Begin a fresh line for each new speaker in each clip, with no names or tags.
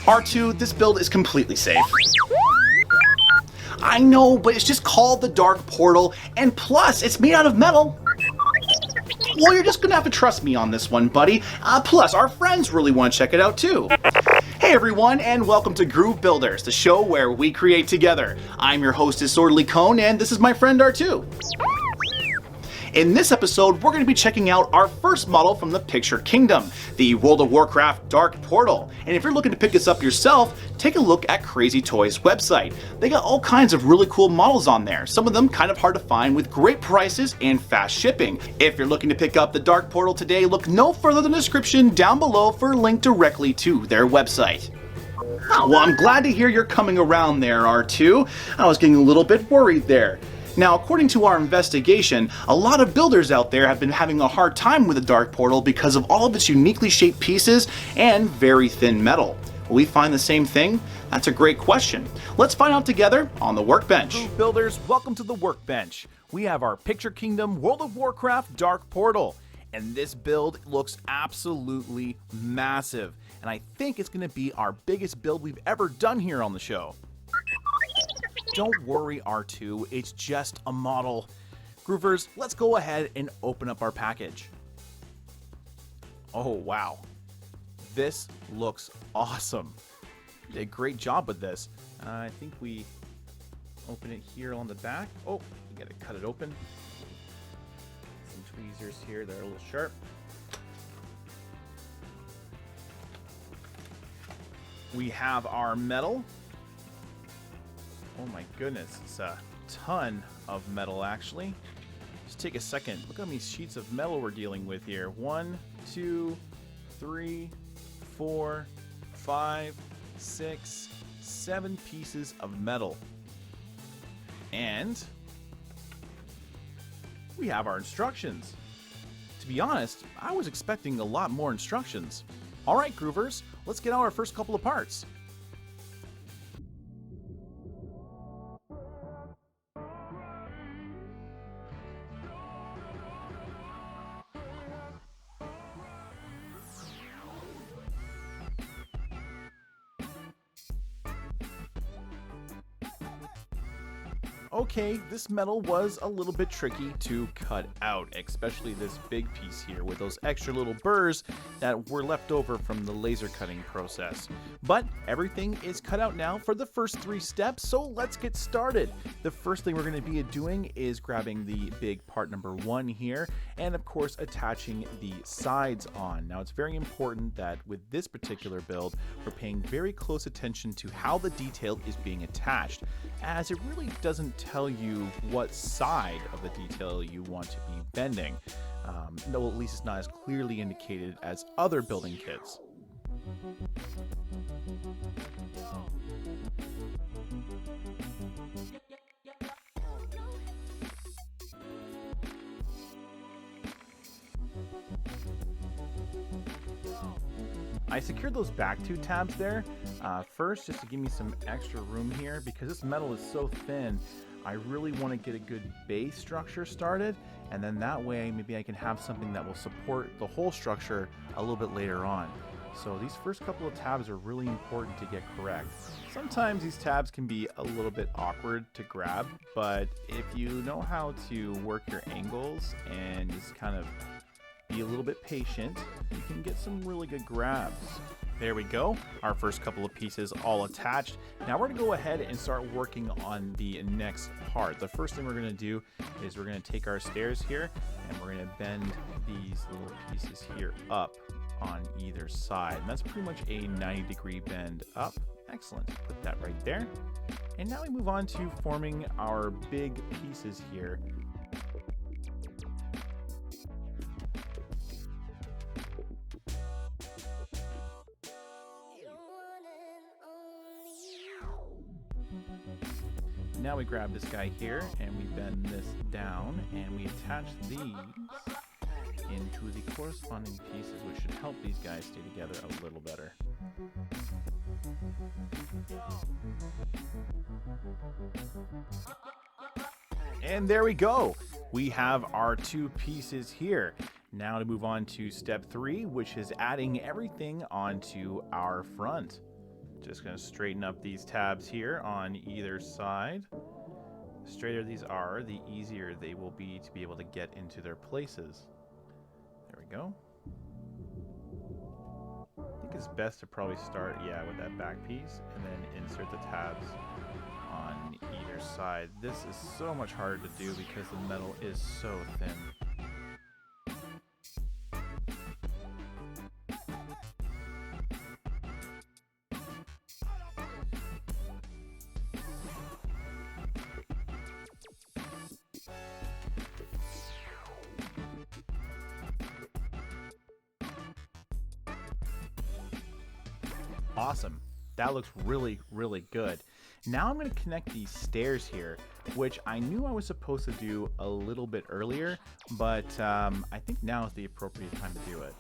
R2, this build is completely safe. I know, but it's just called the Dark Portal, and plus, it's made out of metal. Well, you're just gonna have to trust me on this one, buddy. Plus, our friends really want to check it out too. Hey everyone, and welcome to Groove Builders, the show where we create together. I'm your host, Disorderly Cone, and this is my friend R2. In this episode, we're going to be checking out our first model from the Picture Kingdom, the World of Warcraft Dark Portal. And if you're looking to pick this up yourself, take a look at Crazy Toys' website. They got all kinds of really cool models on there, some of them kind of hard to find with great prices and fast shipping. If you're looking to pick up the Dark Portal today, look no further than the description down below for a link directly to their website. Oh, well, I'm glad to hear you're coming around there, R2. I was getting a little bit worried there. Now, according to our investigation, a lot of builders out there have been having a hard time with the Dark Portal because of all of its uniquely shaped pieces and very thin metal. Will we find the same thing? That's a great question. Let's find out together on the workbench.
Groove Builders, welcome to the workbench. We have our Picture Kingdom World of Warcraft Dark Portal, and this build looks absolutely massive, and I think it's going to be our biggest build we've ever done here on the show. Don't worry, R2, it's just a model. Groovers, let's go ahead and open up our package. Oh, wow. This looks awesome. You did a great job with this. I think we open it here on the back. Oh, we gotta cut it open. Some tweezers here, they're a little sharp. We have our metal. Oh my goodness, it's a ton of metal actually. Just take a second. Look how many sheets of metal we're dealing with here. 1, 2, 3, 4, 5, 6, 7 pieces of metal. And we have our instructions. To be honest, I was expecting a lot more instructions. All right, Groovers, let's get out our first couple of parts. Okay, this metal was a little bit tricky to cut out, especially this big piece here with those extra little burrs that were left over from the laser cutting process. But everything is cut out now for the first 3 steps, so let's get started. The first thing we're going to be doing is grabbing the big part number 1 here, and of course attaching the sides on. Now it's very important that with this particular build, we're paying very close attention to how the detail is being attached, as it really doesn't tell you what side of the detail you want to be bending. No, at least it's not as clearly indicated as other building kits. I secured those back 2 tabs there first just to give me some extra room here because this metal is so thin. I really want to get a good base structure started, and then that way maybe I can have something that will support the whole structure a little bit later on. So these first couple of tabs are really important to get correct. Sometimes these tabs can be a little bit awkward to grab, but if you know how to work your angles and just kind of be a little bit patient, you can get some really good grabs. There we go, our first couple of pieces all attached. Now we're gonna go ahead and start working on the next part. The first thing we're gonna do is we're gonna take our stairs here and we're gonna bend these little pieces here up on either side. And that's pretty much a 90-degree bend up. Excellent, put that right there. And now we move on to forming our big pieces here. Now we grab this guy here and we bend this down and we attach these into the corresponding pieces, which should help these guys stay together a little better. And there we go. We have our 2 pieces here. Now to move on to step 3, which is adding everything onto our front. Just going to straighten up these tabs here on either side. The straighter these are, the easier they will be to be able to get into their places. There we go. I think it's best to probably start, yeah, with that back piece and then insert the tabs on either side. This is so much harder to do because the metal is so thin. Awesome. That looks really, really good. Now I'm going to connect these stairs here, which I knew I was supposed to do a little bit earlier, but I think now is the appropriate time to do it.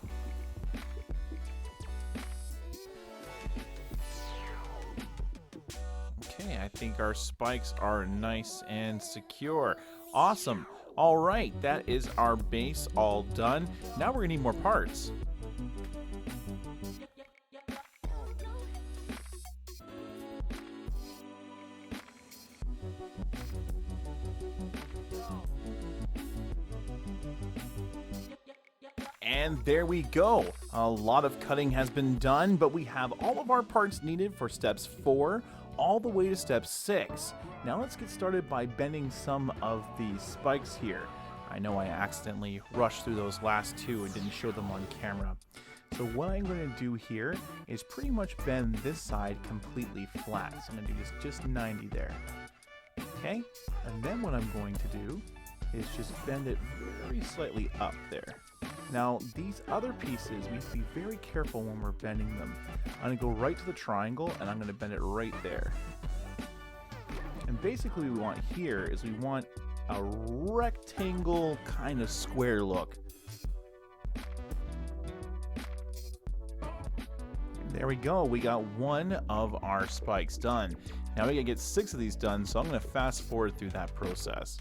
Okay, I think our spikes are nice and secure. Awesome. All right, that is our base all done. Now we're going to need more parts. And there we go. A lot of cutting has been done, but we have all of our parts needed for steps 4 all the way to step 6. Now let's get started by bending some of these spikes here. I know I accidentally rushed through those last two and didn't show them on camera. So what I'm going to do here is pretty much bend this side completely flat. So I'm going to do just 90 there. Okay? And then what I'm going to do is just bend it very slightly up there. Now, these other pieces, we have to be very careful when we're bending them. I'm going to go right to the triangle, and I'm going to bend it right there. And basically what we want here is we want a rectangle kind of square look. And there we go. We got one of our spikes done. Now we got to get 6 of these done, so I'm going to fast forward through that process.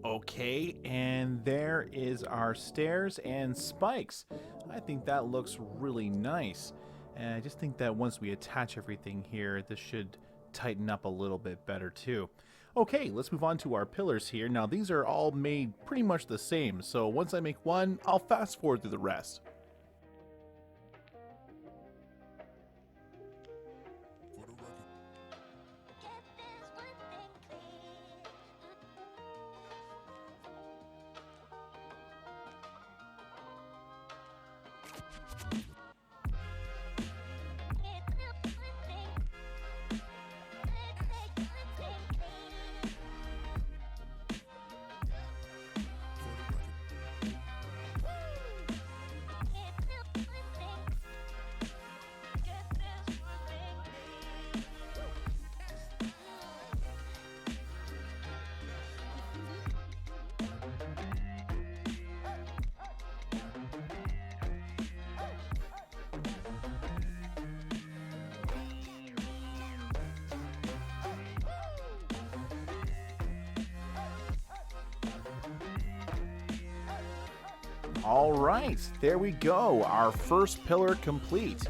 Okay, and there is our stairs and spikes. I think that looks really nice. And I just think that once we attach everything here, this should tighten up a little bit better too. Okay, let's move on to our pillars here. Now these are all made pretty much the same, so once I make one, I'll fast forward through the rest. All right, there we go. Our first pillar complete.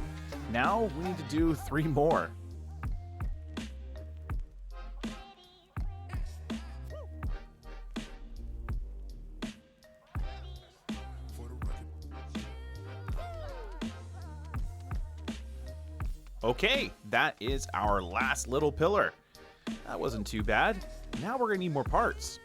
Now we need to do 3 more. Okay, that is our last little pillar. That wasn't too bad. Now we're gonna need more parts.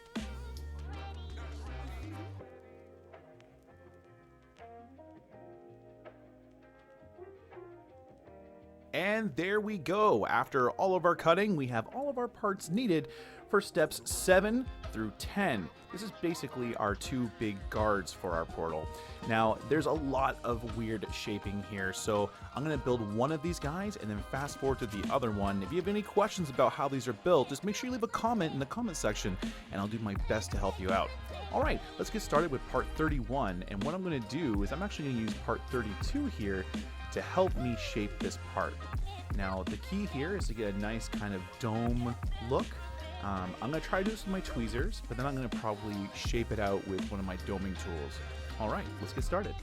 And there we go. After all of our cutting, we have all of our parts needed for steps 7 through 10. This is basically our 2 big guards for our portal. Now, there's a lot of weird shaping here, so I'm going to build one of these guys and then fast forward to the other one. If you have any questions about how these are built, just make sure you leave a comment in the comment section, and I'll do my best to help you out. All right, let's get started with part 31, and what I'm going to do is I'm actually going to use part 32 here to help me shape this part. Now, the key here is to get a nice kind of dome look. I'm going to try to do this with my tweezers, but then I'm going to probably shape it out with one of my doming tools. All right, let's get started.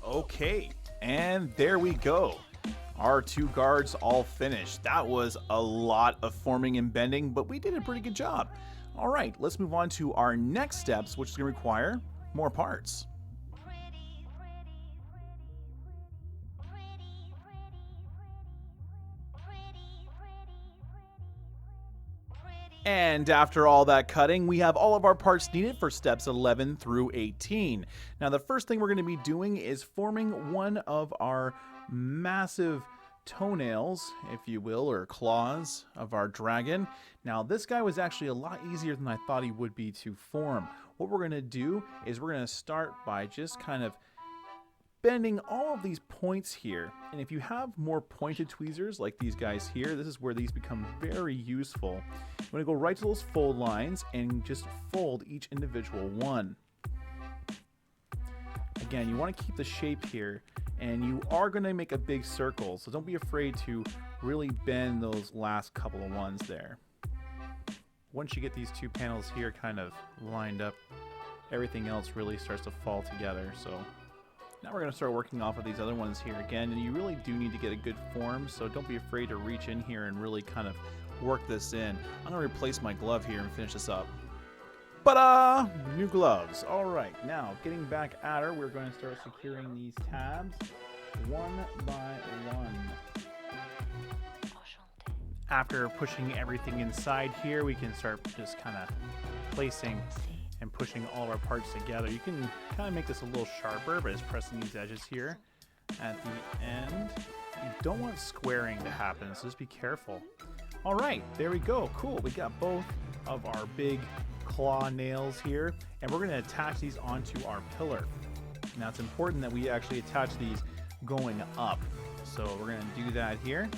Okay, and there we go. Our 2 guards all finished. That was a lot of forming and bending, but we did a pretty good job. All right, let's move on to our next steps, which is going to require more parts. And after all that cutting, we have all of our parts needed for steps 11 through 18. Now, the first thing we're going to be doing is forming one of our massive toenails, if you will, or claws of our dragon. Now, this guy was actually a lot easier than I thought he would be to form. What we're going to do is we're going to start by just kind of bending all of these points here. And if you have more pointed tweezers like these guys here, this is where these become very useful. I'm going to go right to those fold lines and just fold each individual one. again, you want to keep the shape here, and you are going to make a big circle, so don't be afraid to really bend those last couple of ones there. Once you get these two panels here kind of lined up, everything else really starts to fall together. So now we're going to start working off of these other ones here again, and you really do need to get a good form, so don't be afraid to reach in here and really kind of work this in. I'm going to replace my glove here and finish this up. Ta-da! New gloves. All right, now getting back at her, we're going to start securing these tabs one by one. After pushing everything inside here, we can start just kind of placing and pushing all of our parts together. You can kind of make this a little sharper by just pressing these edges here at the end. You don't want squaring to happen, so just be careful. All right, there we go. Cool. We got both of our big claw nails here, and we're going to attach these onto our pillar. Now, it's important that we actually attach these going up, so we're going to do that here.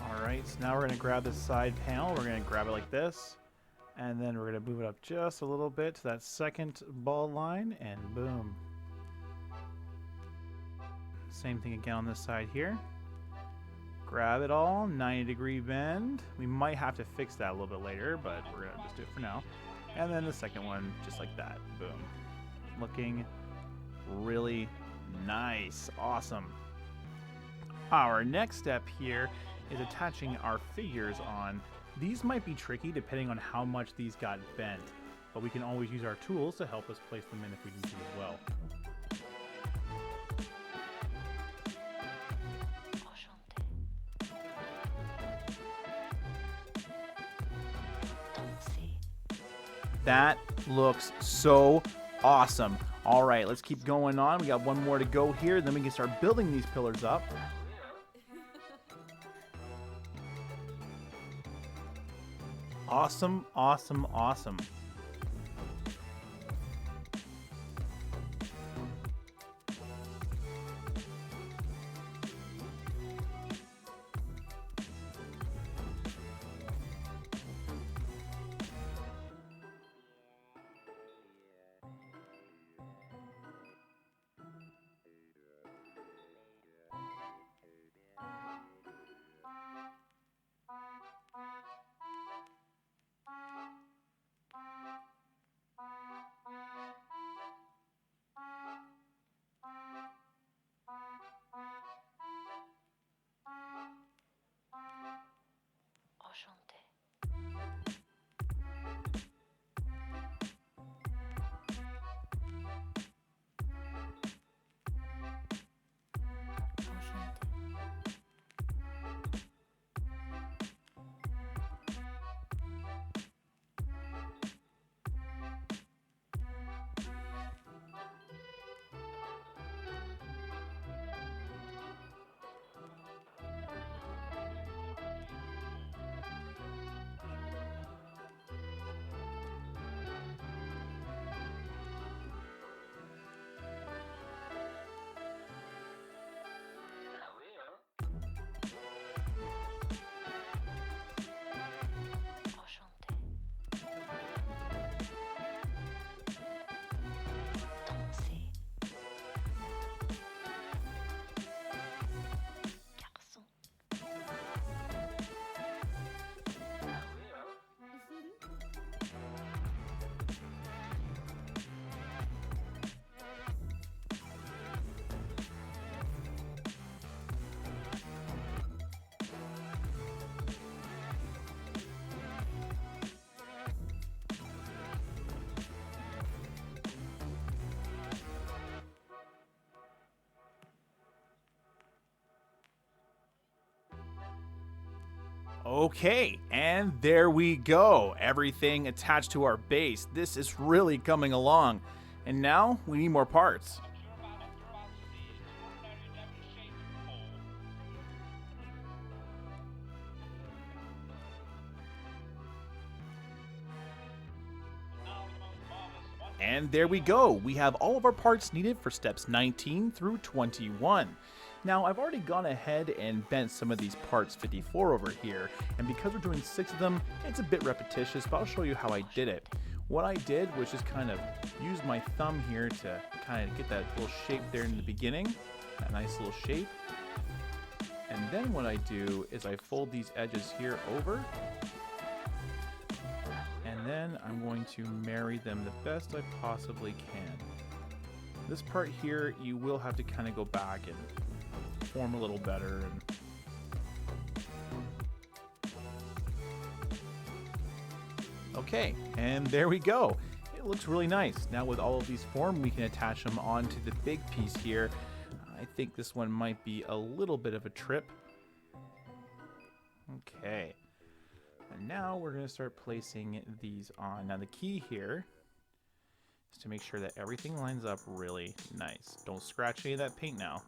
Alright, so now we're going to grab this side panel, we're going to grab it like this, and then we're going to move it up just a little bit to that second ball line, and boom. Same thing again on this side here. Grab it all, 90-degree bend. We might have to fix that a little bit later, but we're going to just do it for now. And then the second one, just like that, boom. Looking really nice, awesome. Our next step here is attaching our figures on. These might be tricky depending on how much these got bent, but we can always use our tools to help us place them in if we need to as well. That looks so awesome. All right, let's keep going on. We got one more to go here, then we can start building these pillars up. Awesome, awesome, awesome. Okay, and there we go. Everything attached to our base. This is really coming along. And now we need more parts. And there we go. We have all of our parts needed for steps 19 through 21. Now, I've already gone ahead and bent some of these parts 54 over here, and because we're doing 6 of them, it's a bit repetitious, but I'll show you how I did it. What I did was just kind of use my thumb here to kind of get that little shape there in the beginning, that nice little shape. And then what I do is I fold these edges here over, and then I'm going to marry them the best I possibly can. This part here, you will have to kind of go back and form a little better. Okay, and there we go. It looks really nice. Now with all of these formed, we can attach them onto the big piece here. I think this one might be a little bit of a trip. Okay. And now we're going to start placing these on. Now the key here is to make sure that everything lines up really nice. Don't scratch any of that paint now.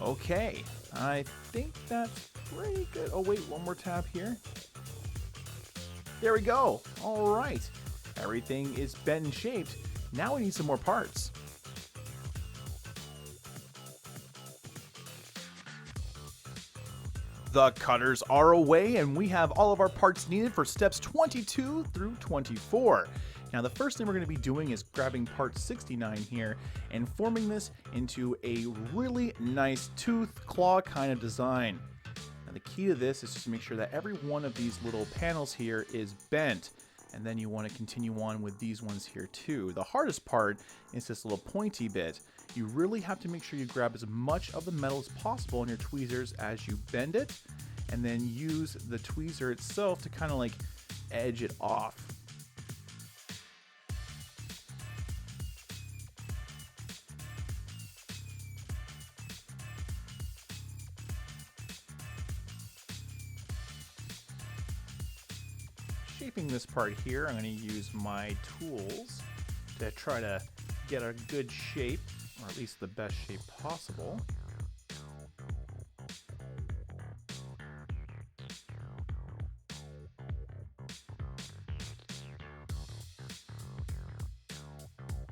Okay, I think that's pretty good. Oh wait, one more tab here. There we go. All right, everything is bent and shaped. Now we need some more parts. The cutters are away, and we have all of our parts needed for steps 22 through 24. Now the first thing we're going to be doing is grabbing part 69 here and forming this into a really nice tooth claw kind of design. Now the key to this is just to make sure that every one of these little panels here is bent, and then you want to continue on with these ones here too. The hardest part is this little pointy bit. You really have to make sure you grab as much of the metal as possible in your tweezers as you bend it, and then use the tweezer itself to kind of like edge it off. Shaping this part here, I'm going to use my tools to try to get a good shape, or at least the best shape possible.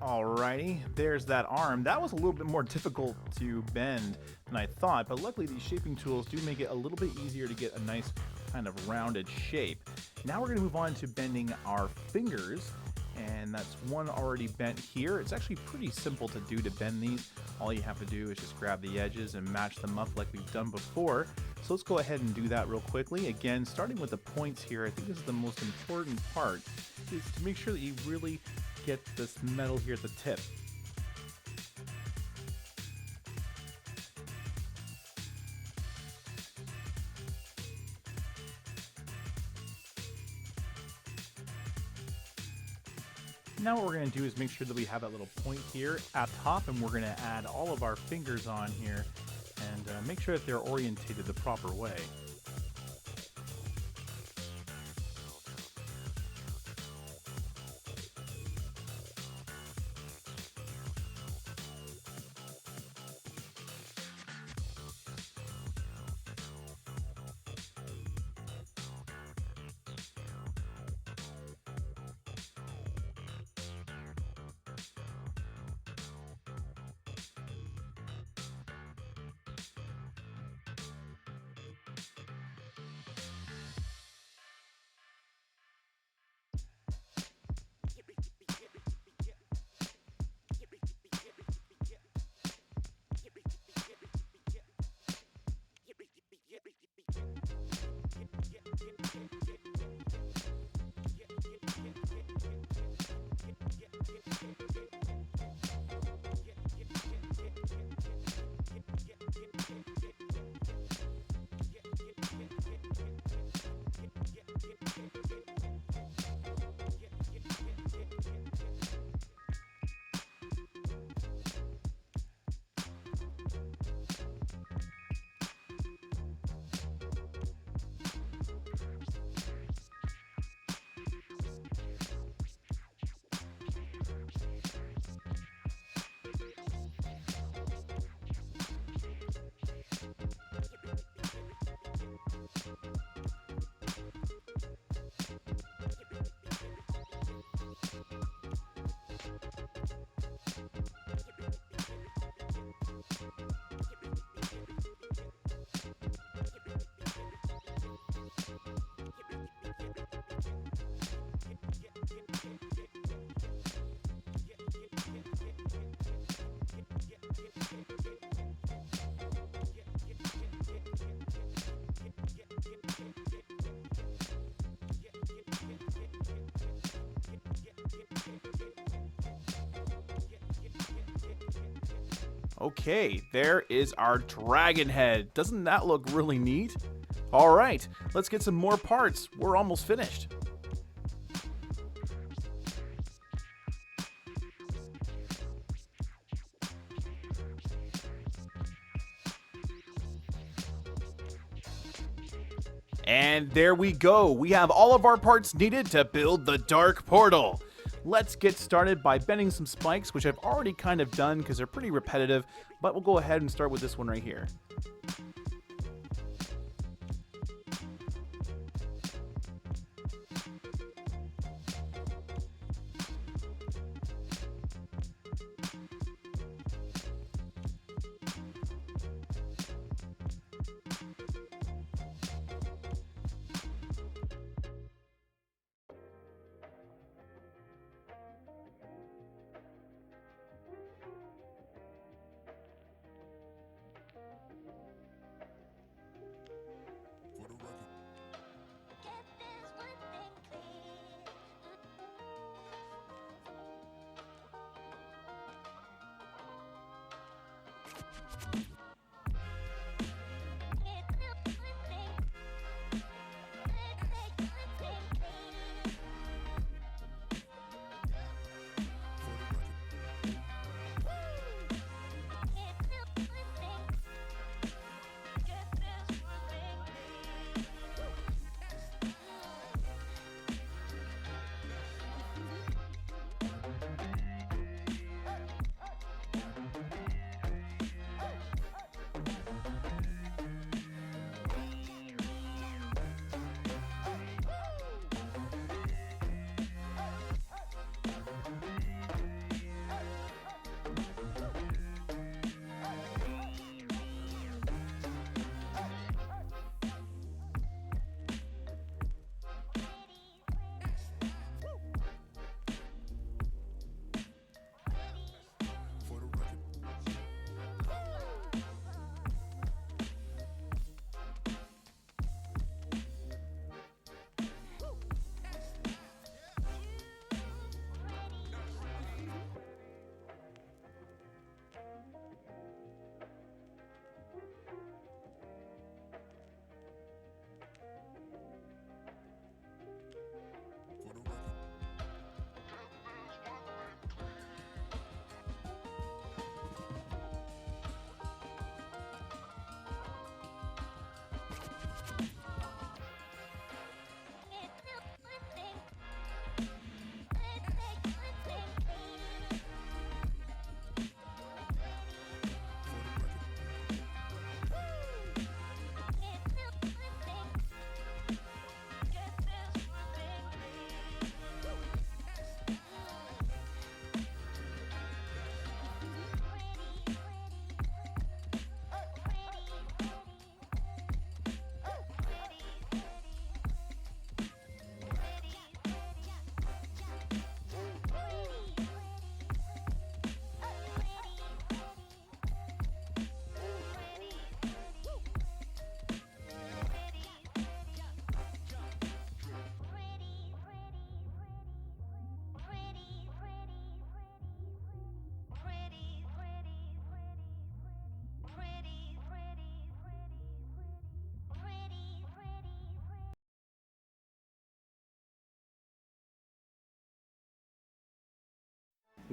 Alrighty, there's that arm. That was a little bit more difficult to bend than I thought, but luckily these shaping tools do make it a little bit easier to get a nice kind of rounded shape. Now we're going to move on to bending our fingers, and that's one already bent here. It's actually pretty simple to do to bend these. All you have to do is just grab the edges and match them up like we've done before. So let's go ahead and do that real quickly. Again, starting with the points here, I think this is the most important part, is to make sure that you really get this metal here at the tip. Now what we're going to do is make sure that we have that little point here at top, and we're going to add all of our fingers on here and make sure that they're orientated the proper way. Okay, there is our dragon head. Doesn't that look really neat? All right, let's get some more parts. We're almost finished. And there we go. We have all of our parts needed to build the dark portal. Let's get started by bending some spikes, which I've already kind of done because they're pretty repetitive, but we'll go ahead and start with this one right here.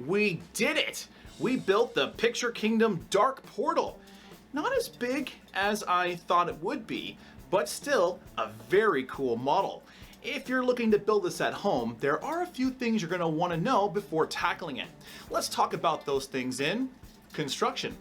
We did it! We built the Picture Kingdom Dark Portal. Not as big as I thought it would be, but still a very cool model. If you're looking to build this at home, there are a few things you're going to want to know before tackling it. Let's talk about those things in construction.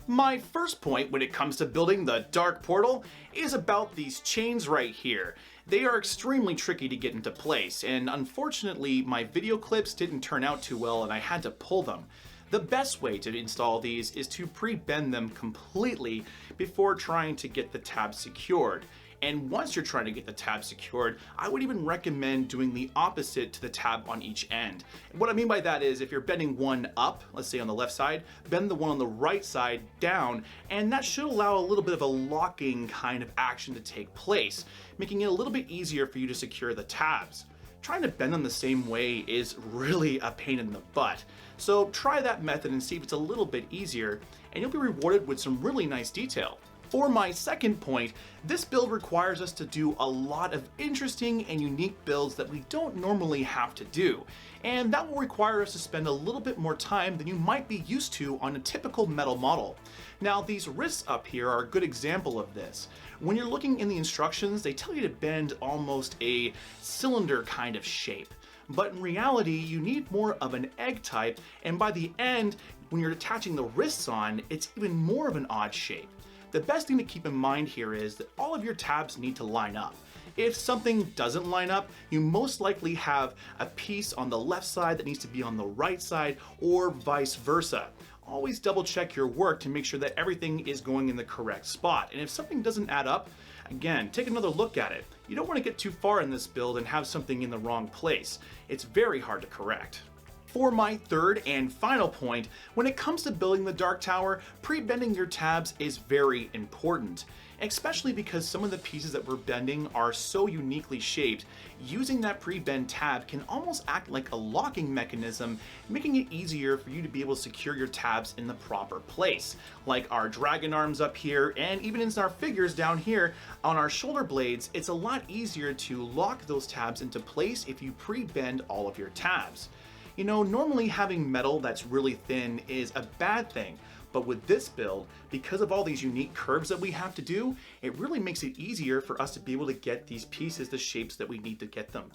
My first point when it comes to building the Dark Portal is about these chains right here. They are extremely tricky to get into place, and unfortunately my video clips didn't turn out too well and I had to pull them. The best way to install these is to pre-bend them completely before trying to get the tab secured. And once you're trying to get the tab secured, I would even recommend doing the opposite to the tab on each end. What I mean by that is if you're bending one up, let's say on the left side, bend the one on the right side down, and that should allow a little bit of a locking kind of action to take place, making it a little bit easier for you to secure the tabs. trying to bend them the same way is really a pain in the butt. So try that method and see if it's a little bit easier, and you'll be rewarded with some really nice detail. For my second point, this build requires us to do a lot of interesting and unique builds that we don't normally have to do, and that will require us to spend a little bit more time than you might be used to on a typical metal model. Now, these wrists up here are a good example of this. When you're looking in the instructions, they tell you to bend almost a cylinder kind of shape. But in reality, you need more of an egg type, and by the end, when you're attaching the wrists on, it's even more of an odd shape. The best thing to keep in mind here is that all of your tabs need to line up. If something doesn't line up, you most likely have a piece on the left side that needs to be on the right side, or vice versa. Always double check your work to make sure that everything is going in the correct spot. And if something doesn't add up, again, take another look at it. You don't want to get too far in this build and have something in the wrong place. It's very hard to correct. For my third and final point, when it comes to building the Dark Tower, pre-bending your tabs is very important. Especially because some of the pieces that we're bending are so uniquely shaped, using that pre-bend tab can almost act like a locking mechanism, making it easier for you to be able to secure your tabs in the proper place. Like our dragon arms up here, and even in our figures down here on our shoulder blades, it's a lot easier to lock those tabs into place if you pre-bend all of your tabs. You know, normally having metal that's really thin is a bad thing, but with this build, because of all these unique curves that we have to do, it really makes it easier for us to be able to get these pieces the shapes that we need to get them.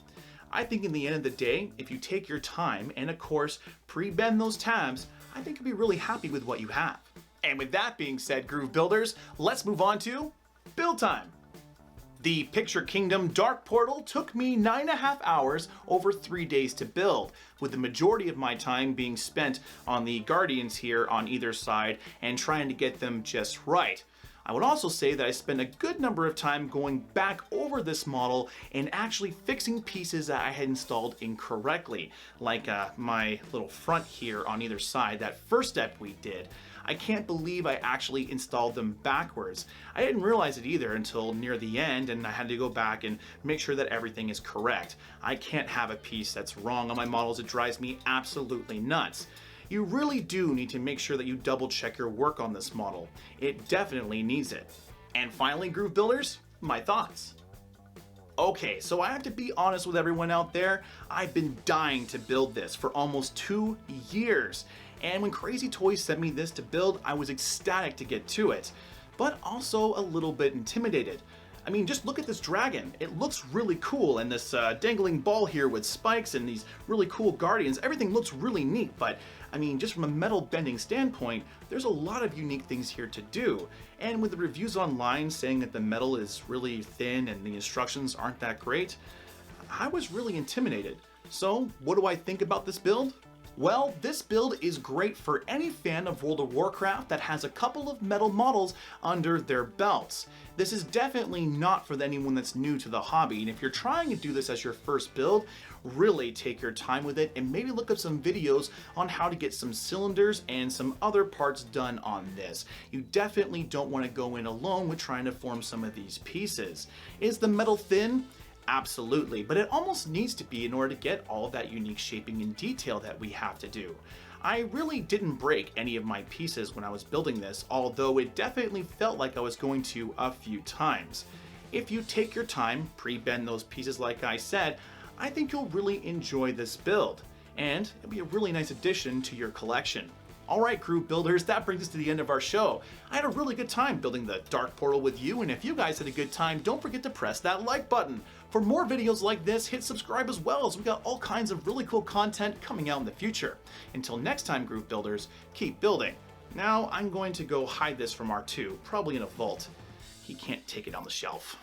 I think in the end of the day, if you take your time and of course pre-bend those tabs, I think you'll be really happy with what you have. And with that being said, Groove Builders, let's move on to build time. The Picture Kingdom Dark Portal took me 9.5 hours over 3 days to build, with the majority of my time being spent on the Guardians here on either side and trying to get them just right. I would also say that I spent a good number of time going back over this model and actually fixing pieces that I had installed incorrectly, like my little front here on either side, that first step we did. I can't believe I actually installed them backwards. I didn't realize it either until near the end, and I had to go back and make sure that everything is correct. I can't have a piece that's wrong on my models. It drives me absolutely nuts. You really do need to make sure that you double check your work on this model. It definitely needs it. And finally, Groove Builders, my thoughts. Okay, so I have to be honest with everyone out there. I've been dying to build this for almost 2 years. And when Crazy Toys sent me this to build, I was ecstatic to get to it, but also a little bit intimidated. I mean, just look at this dragon. It looks really cool, and this dangling ball here with spikes and these really cool guardians. Everything looks really neat, but I mean, just from a metal bending standpoint, there's a lot of unique things here to do. And with the reviews online saying that the metal is really thin and the instructions aren't that great, I was really intimidated. So what do I think about this build? Well, this build is great for any fan of World of Warcraft that has a couple of metal models under their belts. This is definitely not for anyone that's new to the hobby, and if you're trying to do this as your first build, really take your time with it and maybe look up some videos on how to get some cylinders and some other parts done on this. You definitely don't want to go in alone with trying to form some of these pieces. Is the metal thin? Absolutely, but it almost needs to be in order to get all of that unique shaping and detail that we have to do. I really didn't break any of my pieces when I was building this, although it definitely felt like I was going to a few times. If you take your time, pre-bend those pieces like I said, I think you'll really enjoy this build, and it'll be a really nice addition to your collection. Alright, Groove Builders, that brings us to the end of our show. I had a really good time building the Dark Portal with you, and if you guys had a good time, don't forget to press that like button. For more videos like this, hit subscribe as well, as we got all kinds of really cool content coming out in the future. Until next time, Groove Builders, keep building. Now I'm going to go hide this from R2, probably in a vault. He can't take it on the shelf.